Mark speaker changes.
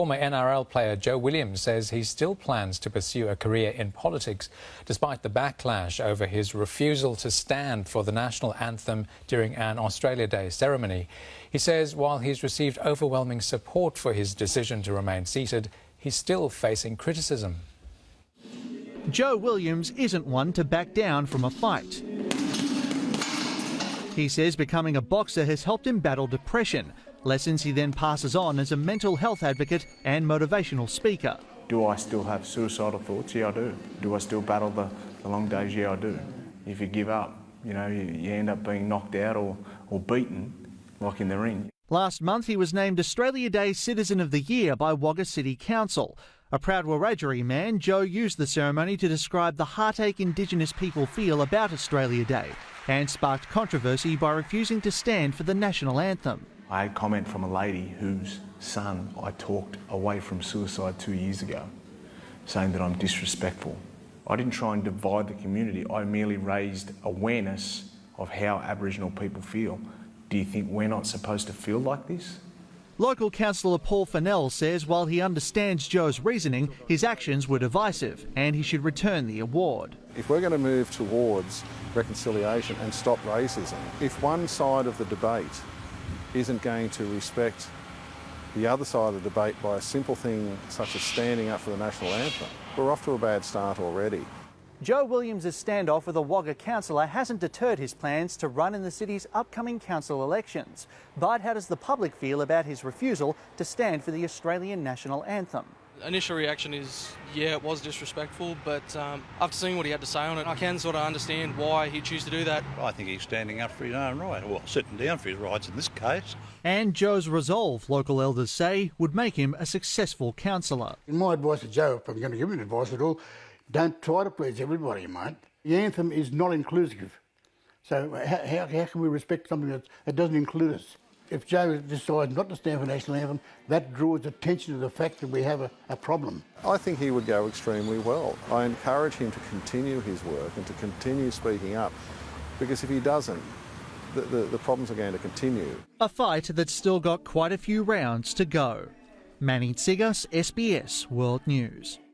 Speaker 1: Former NRL player Joe Williams says he still plans to pursue a career in politics despite the backlash over his refusal to stand for the national anthem during an Australia Day ceremony. He says while he's received overwhelming support for his decision to remain seated, he's still facing criticism.
Speaker 2: Joe Williams isn't one to back down from a fight. He says becoming a boxer has helped him battle depression, lessons he then passes on as a mental health advocate and motivational speaker.
Speaker 3: Do I still have suicidal thoughts? Yeah, I do. Do I still battle the long days? Yeah, I do. If you give up, you end up being knocked out or beaten, like in the ring.
Speaker 2: Last month he was named Australia Day Citizen of the Year by Wagga City Council. A proud Wiradjuri man, Joe used the ceremony to describe the heartache Indigenous people feel about Australia Day and sparked controversy by refusing to stand for the national anthem.
Speaker 3: I had comment from a lady whose son I talked away from suicide 2 years ago, saying that I'm disrespectful. I didn't try and divide the community, I merely raised awareness of how Aboriginal people feel. Do you think we're not supposed to feel like this?
Speaker 2: Local councillor Paul Fennell says while he understands Joe's reasoning, his actions were divisive and he should return the award.
Speaker 4: If we're going to move towards reconciliation and stop racism, if one side of the debate isn't going to respect the other side of the debate by a simple thing such as standing up for the national anthem, we're off to a bad start already.
Speaker 2: Joe Williams' standoff with a Wagga councillor hasn't deterred his plans to run in the city's upcoming council elections. But how does the public feel about his refusal to stand for the Australian national anthem?
Speaker 5: Initial reaction is, yeah, it was disrespectful, but after seeing what he had to say on it, I can sort of understand why he'd choose to do that.
Speaker 6: I think he's standing up for his own right, well, sitting down for his rights in this case.
Speaker 2: And Joe's resolve, local elders say, would make him a successful councillor.
Speaker 7: My advice to Joe, if I'm going to give him advice at all, don't try to please everybody, mate. The anthem is not inclusive. So how can we respect something that doesn't include us? If Joe decides not to stand for the national anthem, that draws attention to the fact that we have a problem.
Speaker 4: I think he would go extremely well. I encourage him to continue his work and to continue speaking up, because if he doesn't, the problems are going to continue.
Speaker 2: A fight that's still got quite a few rounds to go. Manny Tsigas, SBS World News.